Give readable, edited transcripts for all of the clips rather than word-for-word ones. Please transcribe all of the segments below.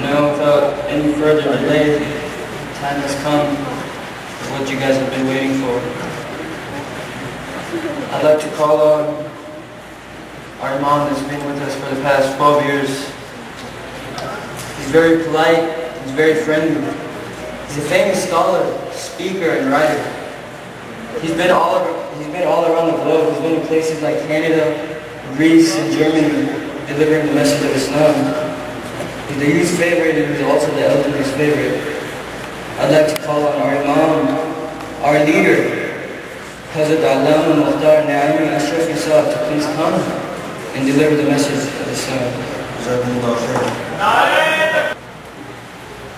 Now, without any further delay, time has come for what you guys have been waiting for. I'd like to call on our Imam that's been with us for the past 12 years. He's very polite, he's very friendly. He's a famous scholar, speaker, and writer. He's been all around the globe. He's been in places like Canada, Greece, and Germany, delivering the message of Islam. He's the youth's favorite, and he's also the elderly's favorite. I'd like to call on our Imam, our leader, Hazrat Allama Mukhtar Naimi Ashraf Nisab, to please come and deliver the message of Islam.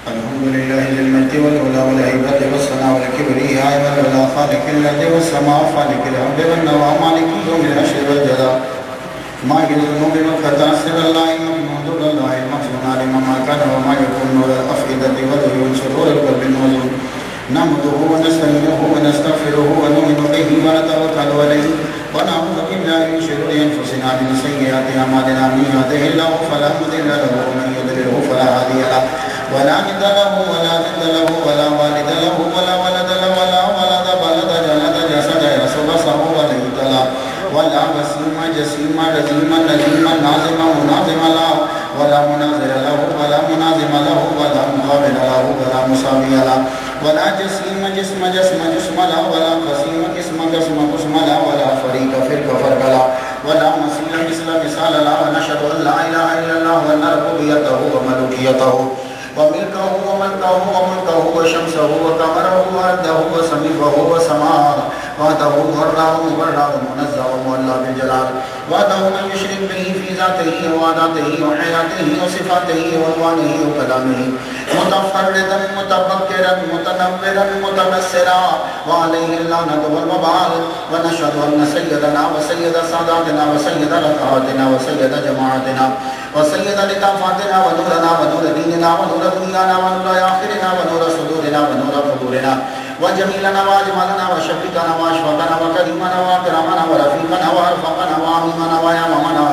الحمد لله للمجد والعلا والهيبة والصنع والكبرياء والعلا خالق الأرض والسماء خالق الأرض والنوى مالك يوم العشر والجزاء ماجد الذنوب والخطا سر الله محمود الله المحسن علم ما كان وما يكون نور الأفئدة والعيون سرور القلب الموزون نحمده ونستعينه ونستغفره ونؤمن به ونتوكل عليه ونعوذ بالله من شرور أنفسنا من سيئات أعمالنا من يهده الله فلا مضل له ومن يضلله فلا هادي له ولا ند له ولا ند له ولا والد له ولا ولد له ولا ولد بلد جلد جسد يسب صه وليد له ولا وسيم جسيم رزيم نزيم نازم منازم له ولا منازل له ولا منازم له ولا مقابل له ولا مساوي له ولا جسيم جسم جسم جسم له ولا قسيم قسم قسم قسم له ولا فريق فرق فرق له ولا مثيل مثل مثال له ونشهد ان لا اله الا الله وان ربوبيته وملوكيته وملكه وملكه وشمسه وقمره وارضه وسميفه وسماءه وحده غراه مبراه منزه ومولى بالجلال وحده من يشرك به في ذاته وعاداته وحياته وصفاته وعنوانه وكلامه متفردا متفكرا متنبرا متبصرا وعليه اللعنة والوبال ونشهد ان سيدنا وسيد ساداتنا وسيد ركعاتنا وسيد جماعتنا وسيد لطافاتنا ونورنا ونور ديننا ونور دنيانا ونور آخرنا ونور صدورنا ونور قبورنا وجميلنا واجملنا وشفيقنا واشفقنا وكريمنا واكرمنا ورفيقنا وارفقنا وعميمنا وياممنا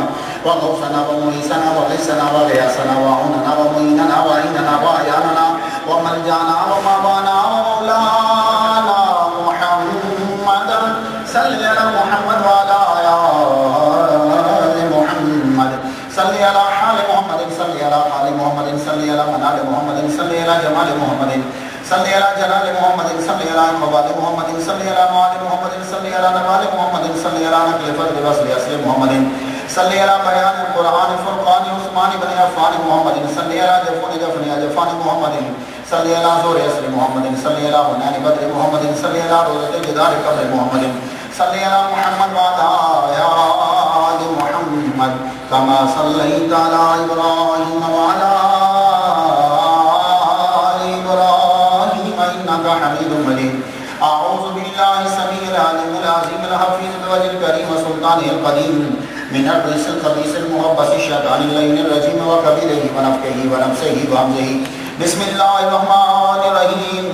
وغوثنا ومعيسنا وغيثنا وغياثنا وعوننا ومعيننا وعيننا وعياننا وملجانا ومأوانا ومولانا محمدا صل على محمد وعلى آل محمد صل على حال محمد صل على حال محمد صل على منال محمد صل على جمال محمد صل على جلال محمد صل على قبال محمد صل على موال محمد صل على نوال محمد صل على نقل فرد وصل أصل محمد صل على بيان القرآن فرقان عثمان بن عفان محمد صل على جفون جفان محمد صل على زور أصل محمد صل على هنان بدر محمد صل على روضة جدار قبر محمد صل على محمد وعلى آل محمد كما صليت على إبراهيم وعلى آل إبراهيم إنك حميد مجيد أعوذ بالله السميع العليم العظيم الحفيظ الوجه الكريم وسلطانه القديم من الرجس الخبيث المهبس الشيطان اللعين الرجيم وكبيره ونفخه ونفسه وهمزه بسم الله الرحمن الرحيم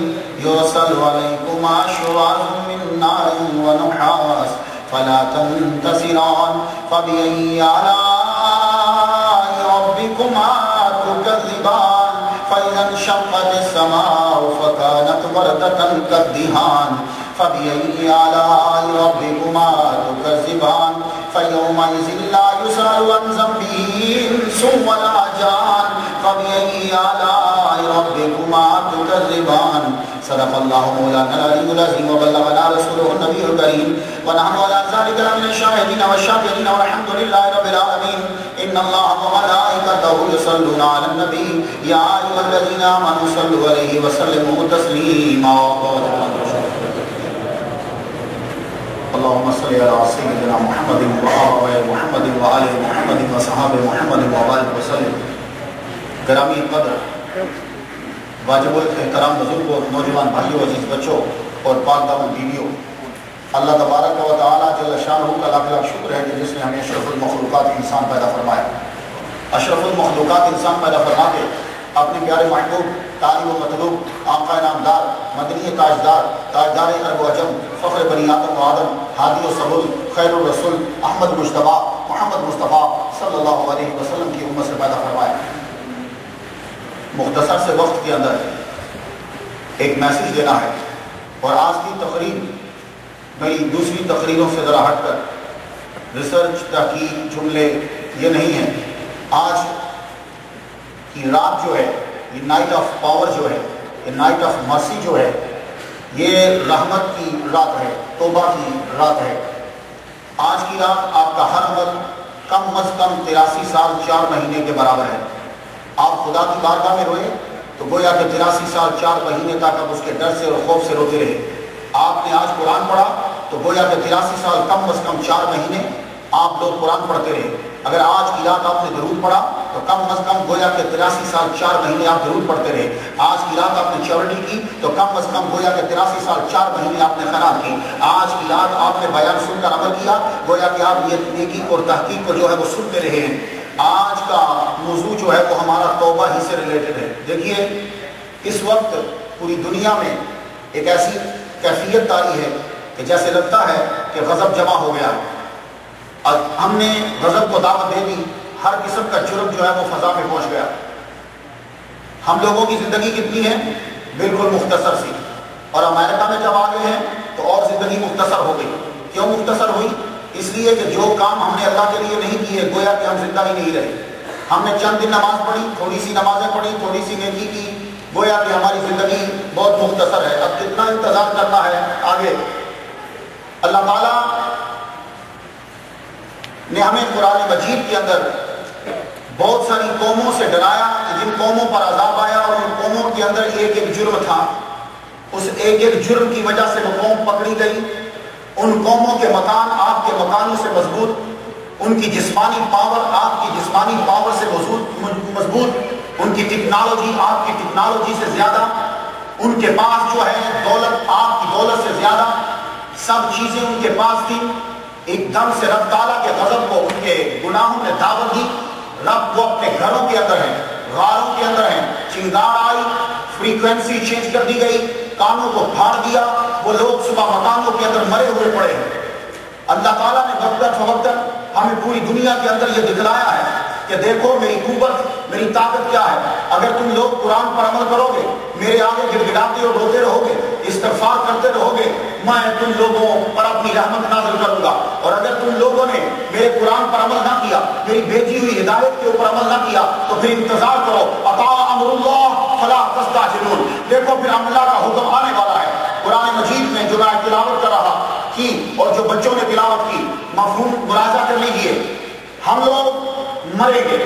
يرسل عليكم شواظ من نار ونحاس فلا تنتصران فبأي آلاء ربكما تكذبان فإذا انشقت السماء فكانت وردة كالدهان فبأي آلاء ربكما تكذبان فيومئذ لا يسأل عن ذنبه إنس ولا جان فبأي آلاء ربكما تكذبان صدق الله مولانا العلي العظيم وبلغنا رسوله النبي الكريم ونحن على ذلك من الشاهدين والشاكرين والحمد لله رب العالمين إن الله وملائكته يصلون على النبي يا أيها الذين آمنوا صلوا عليه وسلموا تسليما اللهم صل على سيدنا محمد وآل محمد وآل محمد وصحابه محمد وبارك وسلم گرامی قدر واجب الاحترام بزرگوں نوجوان بھائیوں عزیز بچوں اور پاک دامن بیویوں اللہ تبارک و تعالیٰ جل شانہ کا لاکھ لاکھ شکر ہے کہ جس نے ہمیں اشرف المخلوقات انسان پیدا فرمایا اشرف المخلوقات انسان پیدا فرما کے اپنے پیارے محبوب طالب و مطلوب آقا نامدار مدنی تاجدار تاجدار عرب و عجم فخر بنی آدم و آدم ہادی و سبل خیر الرسول احمد مجتبیٰ محمد مصطفیٰ صلی اللہ علیہ وسلم کی امت سے پیدا فرمایا مختصر سے وقت کے اندر ایک میسج دینا ہے، اور آج کی تقریر میری دوسری تقریروں سے ذرا ہٹ کر ریسرچ تحقیق جملے یہ نہیں ہے۔ آج کی رات جو ہے، یہ نائٹ آف پاور جو ہے، یہ نائٹ آف مرسی جو ہے، یہ رحمت کی رات ہے، توبہ کی رات ہے۔ آج کی رات آپ کا ہر عمل کم از کم 83 سال 4 مہینے کے برابر ہے۔ آپ خدا کی بارگاہ میں روئے تو گویا کہ 83 سال 4 مہینے تک آپ اس کے ڈر سے اور خوف سے روتے رہے۔ آپ نے آج قرآن پڑھا تو گویا کہ 83 سال کم از کم 4 مہینے آپ لوگ قرآن پڑھتے رہے۔ اگر آج کی رات آپ نے درود پڑھا تو کم از کم گویا کہ 83 سال 4 مہینے آپ درود پڑھتے رہے۔ آج کی رات آپ نے چیریٹی کی تو کم از کم گویا کہ 83 سال 4 مہینے آپ نے خیرات کی۔ آج کی رات آپ نے بیان سن کر عمل کیا، گویا کہ آپ نیکی اور تحقیق کو جو ہے وہ سنتے رہے ہیں۔ آج کا موضوع جو ہے وہ ہمارا توبہ ہی سے ریلیٹڈ ہے۔ دیکھیے اس وقت پوری دنیا میں ایک ایسی کیفیت طاری ہے کہ جیسے لگتا ہے کہ غضب جمع ہو گیا، اور ہم نے غضب کو دعوت دے دی، ہر قسم کا جرم جو ہے وہ فضا میں پہنچ گیا۔ ہم لوگوں کی زندگی کتنی ہے؟ بالکل مختصر سی، اور امریکہ میں جب آ گئے ہیں تو اور زندگی مختصر ہو گئی۔ کیوں مختصر ہوئی؟ اس لیے کہ جو کام ہم نے اللہ کے لیے نہیں کیے گویا کہ ہم زندہ ہی نہیں رہے۔ ہم نے چند دن نماز پڑھی، تھوڑی سی نمازیں پڑھی، تھوڑی سی نیکی کی، گویا کہ ہماری زندگی بہت مختصر ہے۔ اب کتنا انتظار کرنا ہے آگے؟ اللہ تعالیٰ نے ہمیں قرآن مجید کے اندر بہت ساری قوموں سے ڈرایا، جن قوموں پر عذاب آیا، اور ان قوموں کے اندر ایک ایک جرم تھا۔ اس ایک ایک جرم کی وجہ سے وہ قوم پکڑی گئی۔ ان قوموں کے مکان آپ کے مکانوں سے مضبوط، ان کی جسمانی پاور آپ کی جسمانی پاور سے مضبوط، ان کی ٹیکنالوجی آپ کی ٹیکنالوجی سے زیادہ، ان کے پاس جو ہے دولت آپ کی دولت سے زیادہ، سب چیزیں ان کے پاس تھیں۔ ایک دم سے رب تعالیٰ کے غضب کو ان کے گناہوں نے دعوت دی۔ رب وہ اپنے گھروں کے اندر ہیں، غاروں کے اندر ہیں، چنگار آئی، فریکوینسی چینج کر دی گئی، کانوں کو پھاڑ دیا، وہ لوگ صبح مکانوں کے اندر مرے ہوئے پڑے ہیں۔ اللہ تعالیٰ نے وقتاً فوقتاً ہمیں پوری دنیا کے اندر یہ دکھلایا ہے کہ دیکھو میری قوت، میری طاقت کیا ہے۔ اگر تم لوگ قرآن پر عمل کرو گے، میرے آگے گڑ گڑاتے اور روتے رہو گے، استغفار کرتے رہو گے، میں تم لوگوں پر اپنی رحمت نازل کروں گا۔ اور اگر تم لوگوں نے میرے قرآن پر عمل نہ کیا، میری بھیجی ہوئی ہدایت کے اوپر عمل نہ کیا، تو پھر انتظار کرو، اطاع امر اللہ فلا تستعجلون۔ دیکھو پھر اللہ کا حکم آنے والا ہے۔ قرآن مجید میں جو میں تلاوت کر رہا کی اور جو بچوں نے تلاوت کی، مفہوم ملاحظہ کر لیجیے۔ ہم لوگ مریں گے،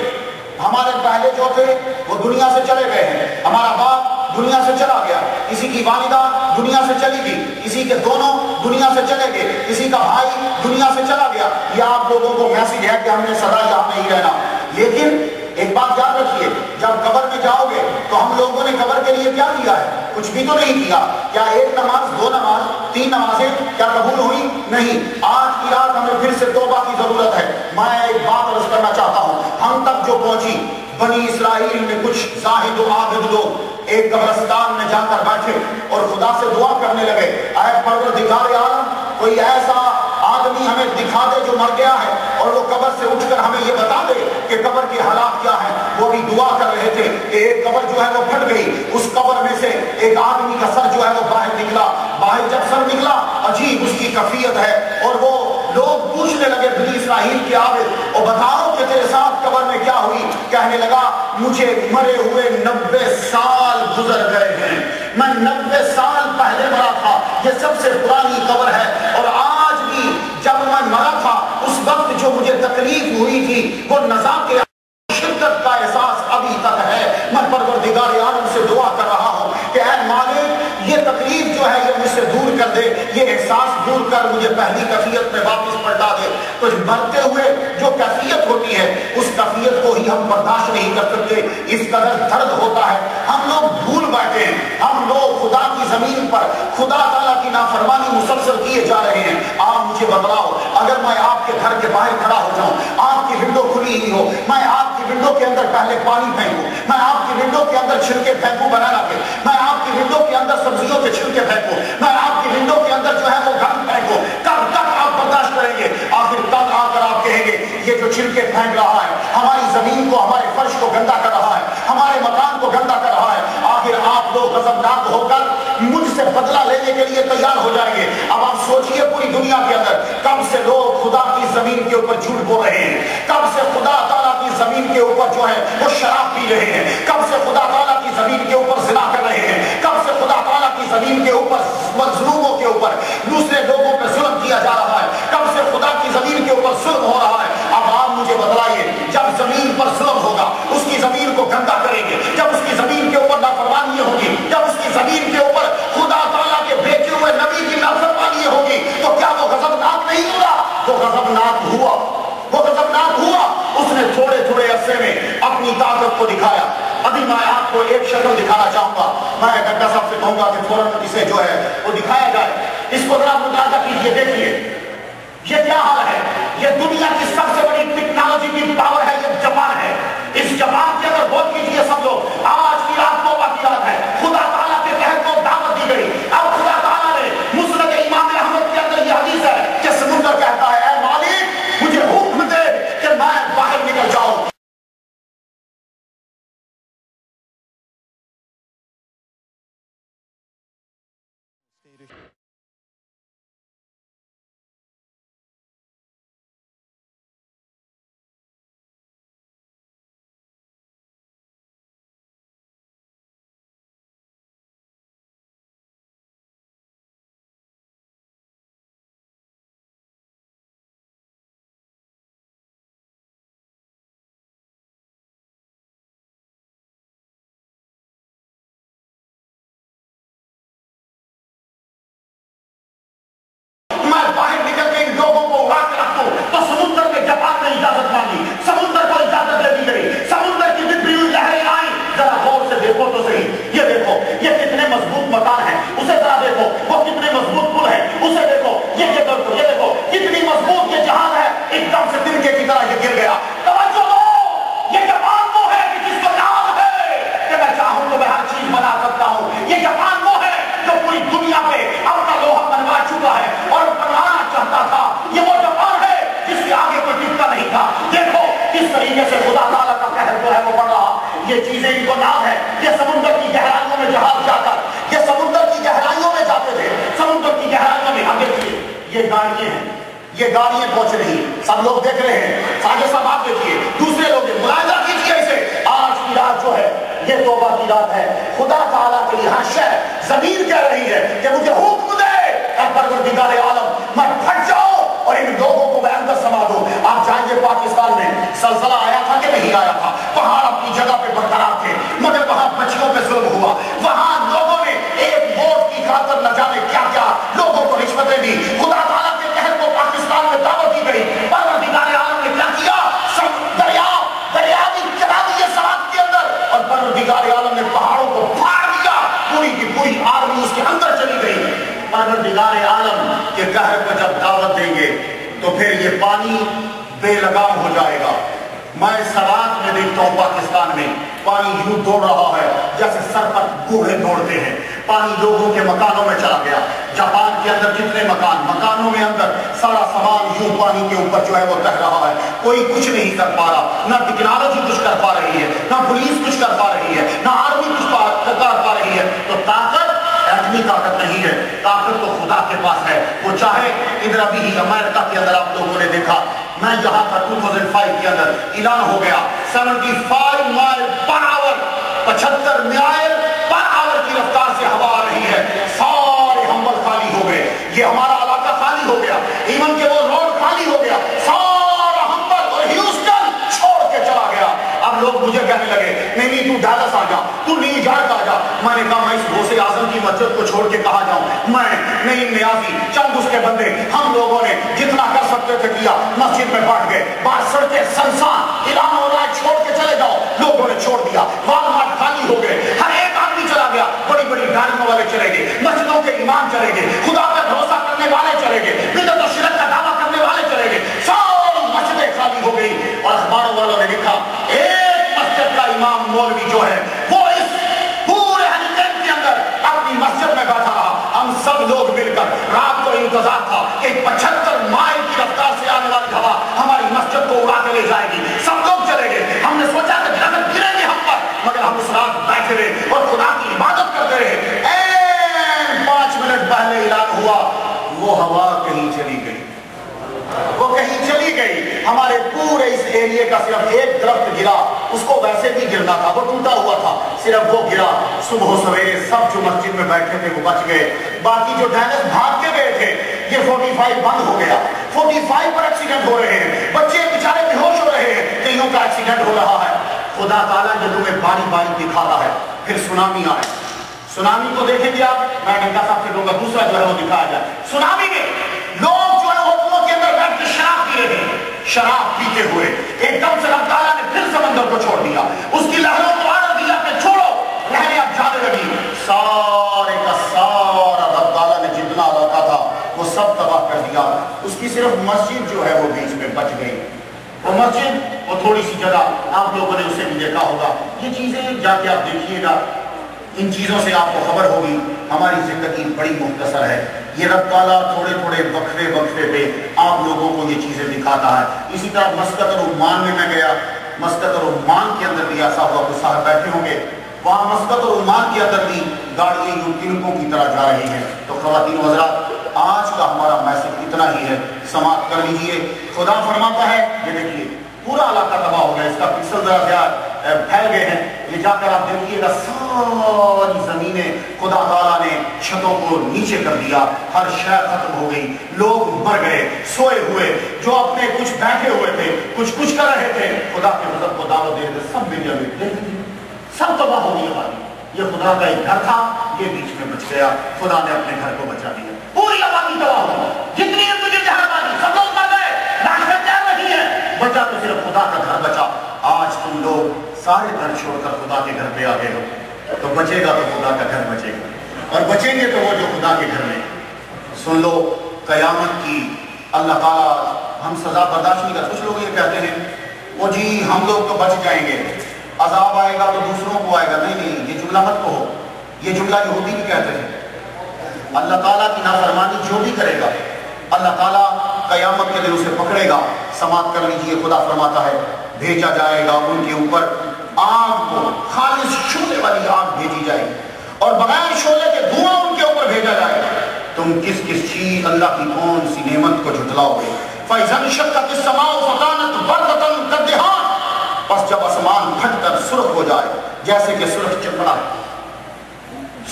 ہمارے پہلے جو تھے وہ دنیا سے چلے گئے ہیں، ہمارا باپ دنیا سے چلا گیا، کسی کی والدہ دنیا سے چلی گئی، کسی کے دونوں دنیا سے چلے گئے، کسی کا بھائی دنیا سے چلا گیا۔ یہ آپ لوگوں کو میسج ہے کہ ہم نے سدا یہاں نہیں رہنا۔ لیکن ایک بات یاد رکھیے، جب قبر میں جاؤ گے تو ہم لوگوں نے قبر کے لیے کیا کیا ہے؟ کچھ بھی تو نہیں کیا۔ کیا ایک نماز، 2 نماز، 3 نمازیں کیا قبول ہوئی؟ نہیں۔ آج کی رات ہمیں پھر سے توبہ کی ضرورت ہے۔ میں ایک بات عرض کرنا چاہتا ہوں، ہم تک جو پہنچی، بنی اسرائیل میں کچھ زاہد و عابد لوگ ایک قبرستان میں جا کر بیٹھے اور خدا سے دعا کرنے لگے، اے پروردگار عالم، کوئی ایسا آدمی ہمیں دکھا دے جو مر گیا ہے، اور وہ قبر سے اٹھ کر ہمیں یہ بتا دے کہ قبر کے حالات کیا ہیں۔ وہ بھی دعا کر رہے تھے کہ ایک قبر جو ہے وہ پھٹ گئی، اس قبر میں سے ایک آدمی کا سر جو ہے وہ باہر نکلا۔ باہر جب سر نکلا، عجیب اس کی کیفیت ہے، اور وہ لوگ پوچھنے لگے بنی اسرائیل کے عابد، اور بتاؤ کہ تیرے ساتھ قبر میں کیا ہوئی؟ کہنے لگا مجھے مرے ہوئے 90 سال گزر گئے ہیں، میں 90 سال پہلے مرا تھا، یہ سب سے پرانی قبر ہے، اور آج بھی جب میں مرا تھا اس وقت جو مجھے تکلیف ہوئی تھی وہ نزاع کے شدت کا احساس ابھی تک ہے۔ میں پروردگار عالم سے دعا کر رہا ہوں کہ اے مالک، یہ تکلیف جو ہے یہ مجھ سے دور کر دے، یہ احساس دور کر مجھے پہلی کیفیت میں واپس پلٹا دے۔ تو مرتے ہوئے جو کیفیت ہوتی ہے اس کیفیت کو ہی ہم برداشت نہیں کر سکتے، اس قدر درد ہوتا ہے۔ ہم لوگ بھول بیٹھے ہیں، ہم لوگ خدا کی زمین پر خدا تعالیٰ کی نافرمانی مسلسل کیے جا رہے ہیں۔ آپ مجھے بتلاؤ، اگر میں آپ کے گھر کے باہر کھڑا ہو جاؤں، آپ کی ونڈو کھلی ہوئی ہو، میں آپ کی ونڈو کے اندر پہلے پانی پھینکوں، میں آپ کی ونڈو کے اندر چھلکے پھینکوں بنانا کے، میں آپ کی ونڈو کے اندر سبزیوں کے چھلکے پھینکوں، میں آپ کی ونڈو کے اندر جو ہے وہ گند پھینکوں، کب تک آپ برداشت کریں گے؟ آخر تک آ کر آپ کہیں گے یہ جو چھلکے پھینک رہا ہے ہماری زمین کو، ہمارے فرش کو گندا کر رہا ہے، ہمارے مکان کو گندا کر رہا ہے، آخر آپ لوگ غضبناک ہو کر مجھ سے بدلہ لینے کے لیے تیار ہو جائیں گے۔ اب آپ سوچئے پوری دنیا کے اندر کب سے لوگ خدا کی زمین کے اوپر جھوٹ بول رہے ہیں، کب سے خدا تعالیٰ کی زمین کے اوپر جو ہے وہ شراب پی رہے ہیں، کب سے خدا تعالیٰ کی زمین کے اوپر زنا کر رہے ہیں، کب سے خدا تعالیٰ کی زمین کے اوپر مظلوموں کے اوپر دوسرے لوگوں پر ظلم کیا جا رہا ہے، کب سے خدا کی زمین کے اوپر ظلم ہو رہا ہے۔ اب آپ مجھے بتلائیے، جب زمین پر ظلم ہوگا، اس کی زمین کو گندا کریں گے، جب اس کی زمین کے اوپر نافرمانی ہوگی، جب اس کی زمین کے اوپر خدا تعالیٰ کے بھیجے ہوئے نبی کی نافرمانی ہوگی، تو کیا وہ غضبناک نہیں ہوگا؟ وہ غضبناک ہوا، وہ غضبناک ہوا۔ اس نے تھوڑے تھوڑے عرصے میں اپنی طاقت کو دکھایا۔ ابھی میں آپ کو ایک شکل دکھانا چاہوں گا، میں ڈاکٹر صاحب سے کہوں گا کہ فوراً اسے جو ہے وہ دکھایا جائے۔ اس کو ذرا مطالعہ کیجیے، دیکھیے یہ کیا حال ہے۔ یہ دنیا کی سب سے بڑی ٹیکنالوجی کی پاور ہے، یہ جاپان ہے۔ اس جاپان کے اندر غور کیجیے سب لوگ، آج کی رات توبہ کی رات ہے، خدا تعالیٰ کے تحت کو دعوت دی گئی۔ اب خدا تعالیٰ نے مسند امام احمد کے اندر یہ حدیث ہے کہ سمندر کہتا ہے اے مالک مجھے حکم دے کہ میں باہر نکل جاؤں۔ باہر نکل کے ان لوگوں کو اڑا کے رکھو، تو سمندر میں جاپان نے اجازت مانگی، سمندر کو اجازت دے دی گئی، سمندر کی بکھری ہوئی لہریں آئیں۔ ذرا غور سے دیکھو تو صحیح، یہ دیکھو یہ کتنے مضبوط مکان ہیں، اسے ذرا دیکھو وہ کتنے مضبوط پل ہیں، اسے دیکھو یہ دیکھو کتنی مضبوط یہ جہاز ہے، ایک دم سے تنکے کی طرح یہ گر گیا۔ توجہ دو، یہ جاپان وہ ہے کہ جس کو نام ہے کہ میں چاہوں تو میں ہر چیز بنا سکتا ہوں۔ یہ جاپان وہ ہے جو پوری دنیا پہ اپنا لوہا بنوا چکا ہے اور بنوانا چاہتا تھا۔ یہ وہ جاپان ہے جس کے آگے کوئی ٹکتا نہیں تھا۔ دیکھو کس طریقے سے خدا تعالیٰ کا قہر جو ہے وہ بڑھ رہا۔ یہ چیزیں ان کو نام ہے، یہ سمندر کی گہرائیوں میں جہاز جا کر یہ سمندر کی گہرائیوں میں جاتے تھے، سمندر کی گہرائیوں میں آگے تھے۔ یہ گاڑیاں ہیں، یہ گاڑیاں پہنچ رہی، سب لوگ دیکھ رہے ہیں، آگے سب آپ دیکھیے، دوسرے لوگ ملاحظہ کیجیے اسے۔ آج کی رات جو ہے یہ توبہ کی رات ہے، خدا تعالیٰ کے یہاں شہر زمین کہہ رہی ہے کہ مجھے حکم دے اے پروردگار عالم میں پھٹ جاؤں اور ان لوگوں کو میں اندر سما دوں۔ آپ جائیں گے پاکستان میں زلزلہ آیا تھا کہ نہیں آیا تھا، پہاڑ اپنی جگہ پہ برقرار تھے مگر وہاں بچیوں پہ ظلم ہوا، وہاں لوگوں نے ایک ووٹ کی خاطر نہ جانے کیا کیا لوگوں کو رشوتیں دی۔ خدا تعالیٰ کے قہر کو پاکستان میں دعوت دی گئی، پروردگار عالم نے کیا کیا؟ دریا بھی چلا دیے سرات کے اندر، اور پروردگار عالم نے پہاڑوں کو پھاڑ دیا، پوری کی پوری آرمی اس کے اندر چلی گئی۔ پروردگار عالم کے قہر کو جب دعوت دیں گے تو پھر یہ پانی بے لگام ہو جائے گا۔ میں سرات میں دیکھتا ہوں پاکستان میں پانی یوں دوڑ رہا ہے جیسے سر پر گوڑے دوڑتے ہیں، پانی لوگوں کے مکانوں میں چلا گیا۔ جاپان کے اندر کتنے مکانوں میں اندر سارا سامان یوں پانی کے اوپر جو ہے وہ تہ رہا ہے، کوئی کچھ نہیں کر پا رہا، نہ ٹیکنالوجی کچھ کر پا رہی ہے، نہ پولیس کچھ کر پا رہی ہے، نہ آرمی کچھ کر پا رہی ہے۔ تو طاقت ایٹمی طاقت نہیں ہے، طاقت تو خدا کے پاس ہے۔ وہ چاہے ادھر ابھی ہی امریکہ کے اندر آپ لوگوں نے دیکھا، میں یہاں تھا 2005 کے اندر اعلان ہو گیا 75 مائل پر آور 75 میل پر آور کی رفتار سے ہوا آ رہی ہے، سارے ہمبل خالی ہو گئے، یہ ہمارا علاقہ خالی ہو گیا، ایون کہ وہ روڈ خالی ہو گیا، سارا ہمبل اور ہیوسٹن چھوڑ کے چلا گیا۔ اب لوگ مجھے کہنے لگے نہیں تو ڈالاس آ جا، تو نیو یارک آ جا۔ میں نے کہا میں اس غوث اعظم کی مسجد کو چھوڑ کے کہاں جاؤں، میں نہیں نیازی چند اس کے بندے، ہم لوگوں نے جتنا کر سکتے تھے کیا، مسجد میں بیٹھ گئے، باہر سڑکیں سنسان، اعلان ہو رہا ہے چھوڑ کے چلے جاؤ، لوگوں نے چھوڑ دیا، والمارٹ خالی ہو گئے، ہر ایک آدمی چلا گیا، بڑی بڑی گاڑیوں والے چلے گئے، مسجدوں کے امام چلے گئے، خدا پہ بھروسہ کرنے والے چلے گئے، بدعت و شرک کا دعویٰ کرنے والے چلے گئے، ساری مسجدیں خالی ہو گئی۔ اور اخباروں والوں نے لکھا ایک مسجد کا امام مولوی جو ہے وہ اس پورے ہریکین کے اندر اپنی مسجد میں بیٹھا رہا۔ ہم سب لوگ مل کر رات کو انتظار تھا کہ 75 مائل کی رفتار سے آنے والی ہوا ہماری مسجد کو اڑا کے لے جائے گی، سب لوگ چلے گئے، ہم نے سوچا کہ اگر گریں گے ہم پر، مگر ہم اس رات صرف ایک درخت گرا، اس کو ویسے بھی گرنا تھا، وہ ٹوٹا ہوا تھا، صرف وہ گرا، صبح و سویرے سب جو مسجد میں بیٹھے تھے وہ بچ گئے، باقی جو ڈینس بھاگ کے گئے تھے یہ 45 بند ہو گیا، 45 پر ایکسیڈنٹ ہو رہے ہیں، بچے بیچارے بے ہوش ہو رہے ہیں، کئیوں کا ایکسیڈنٹ ہو رہا ہے۔ خدا تعالیٰ جو تمہیں باری باری دکھاتا ہے، پھر سونامی آئے، سونامی کو دیکھیں گے آپ، میں ڈنڈا صاحب سے کہوں گا دوسرا جو ہے وہ دکھایا جائے۔ سونامی میں لوگ جو ہے ہوٹلوں کے اندر بیٹھ کے شراب پی رہے ہیں، شراب پیتے ہوئے ایک دم سے رب تعالیٰ نے پھر سمندر کو چھوڑ دیا، اس کی لہروں کو آرڈر دیا کہ چھوڑو، لہریں اب جانے لگی، سارے کا سارا رب تعالیٰ نے جتنا علاقہ تھا وہ سب تباہ کر دیا، اس کی صرف مسجد جو ہے وہ بیچ میں بچ گئی۔ وہ مسجد، وہ تھوڑی سی جگہ، آپ لوگوں نے اسے بھی دیکھا ہوگا، یہ چیزیں جا کے آپ دیکھیے گا، ان چیزوں سے آپ کو خبر ہوگی ہماری زندگی بڑی مختصر ہے۔ یہ رب تعالیٰ تھوڑے تھوڑے وقفے وقفے پہ آپ لوگوں کو یہ چیزیں دکھاتا ہے۔ اسی طرح مسقط العمان میں گیا، مسقط العمان کے اندر بھی ایسا ہوا، کچھ صاحب بیٹھے ہوں گے، وہاں مسقط العمان کے اندر بھی گاڑیاں یوں تنکوں کی طرح جا رہی ہیں۔ تو خواتین و حضرات، آج کا ہمارا میسج اتنا ہی ہے، سماعت کر لیجئے۔ خدا فرماتا ہے، یہ دیکھیے پورا علاقہ تباہ ہو گیا، اس کا پکسل ذرا زیادہ پھیل گئے ہیں، یہ جا کر آپ دیکھیے گا ساری زمینیں خدا تعالیٰ نے چھتوں کو نیچے کر دیا، ہر شے ختم ہو گئی، لوگ مر گئے، سوئے ہوئے، جو اپنے کچھ بیٹھے ہوئے تھے، کچھ کر رہے تھے، خدا کے غضب کو دعوت دے رہے، سب مل گئے، سب تباہ ہو گئی ہماری۔ یہ خدا کا ایک گھر تھا، یہ بیچ میں بچ گیا، خدا نے اپنے گھر کو بچا دیا، پوری آبادی تباہ ہو گئی، جتنی آبادی سب لوگ مر گئے، لاش تیار نہیں ہے، بچا تو صرف خدا کا گھر بچا۔ آج تم لوگ سارے گھر چھوڑ کر خدا کے گھر پہ آ گئے ہو، تو بچے گا تو خدا کا گھر بچے گا، اور بچیں گے تو وہ جو خدا کے گھر میں۔ سن لو، قیامت کی اللہ تعالیٰ ہم سزا برداشت نہیں کر، کچھ لوگ یہ کہتے ہیں وہ جی ہم لوگ تو بچ جائیں گے، عذاب آئے گا تو دوسروں کو آئے گا، نہیں نہیں، یہ جملہ مت کہو، یہ جملہ یہودی بھی کہتے ہیں۔ اللہ تعالیٰ کی نافرمانی جو بھی کرے گا اللہ تعالیٰ قیامت کے دن اسے پکڑے گا۔ سماعت کر لیجئے، خدا فرماتا ہے بھیجا جائے گا ان کے اوپر آگ کو، خالص شعلے والی آگ بھیجی جائے گی، اور بغیر شعلے کے دھواں ان کے اوپر بھیجا جائے گا۔ تم کس کس چیز اللہ کی کون سی نعمت کو جھٹلاؤ گے؟ فَإِذَا انشَقَّتِ السَّمَاءُ فَكَانَتْ وَرْدَةً كَالدِّهَانِ، پس جب آسمان پھٹ کر سرخ ہو جائے جیسے کہ سرخ چمڑا ہے،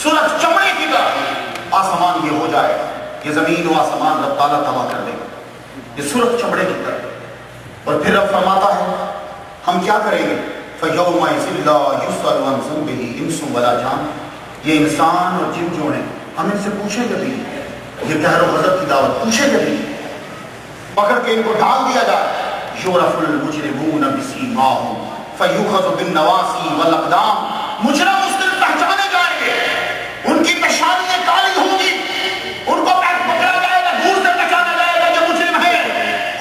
سرخ چمڑے کی طرح آسمان یہ ہو جائے، یہ زمین و آسمان رب تعالیٰ تباہ کر دے گا، یہ سرخ چمڑے کی طرح۔ اور پھر رب فرماتا ہے ہم کیا کریں گے؟ فَيَوْمَئِذٍ لَا يُسْأَلُ عَنْ ذَنبِهِ إِنسٌ وَلَا جَانٌ، یہ انسان اور جن جو ہیں ہم ان سے پوچھیں گے بھی، یہ قہر و غضب کی دعوت پوچھیں گے بھی، پکڑ کے ان کو ڈال دیا جائے۔ يُعْرَفُ الْمُجْرِمُونَ بِسِيمَاهُمْ فَيُؤْخَذُ بِالنَّوَاصِي وَالْأَقْدَامِ، مجرم اس دن پہچانے جائیں گے، ان کی پیشانیاں کالی ہوں گی، ان کو پکڑا جائے گا، دور سے پہچانا جائے گا کہ مجرم ہے۔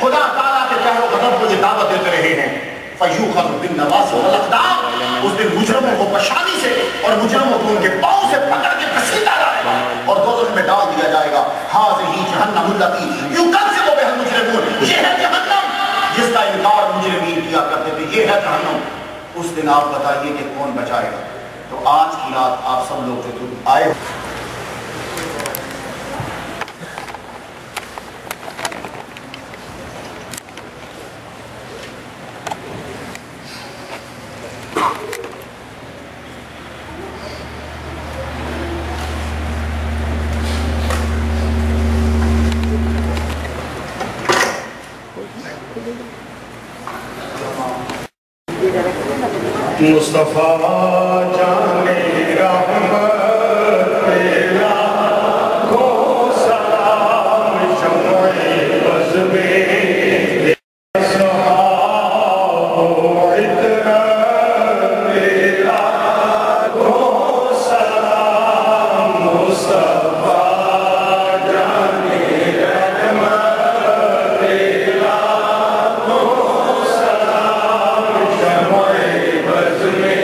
خدا تعالیٰ کے قہر و غضب کو یہ دعوت دیتے رہے ہیں، فَيُؤْخَذُ بِالنَّوَاصِي وَالْأَقْدَامِ، اس دن مجرموں کو پیشانی سے اور مجرموں کو ان کے پاؤں سے پکڑ کے گھسیٹا جائے گا اور دوزخ میں ڈال دیا جائے گا۔ هَٰذِهِ جَهَنَّمُ الَّتِي يُكَذِّبُ بِهَا الْمُجْرِمُونَ، یہ ہے جہنم جس کا انکار مجرمین کیا کرتے تھے، یہ ہے جہنم۔ اس دن آپ بتائیے کہ کون بچائے گا؟ تو آج کی رات آپ سب لوگ جو آئے مصطفیٰ جانے رحمت تیرا کو سلام، شمع بز میں صحاب و عطر تیرا کو سلام، مصطفیٰ جانے رحمت تیرا کو سلام، شمع بز میں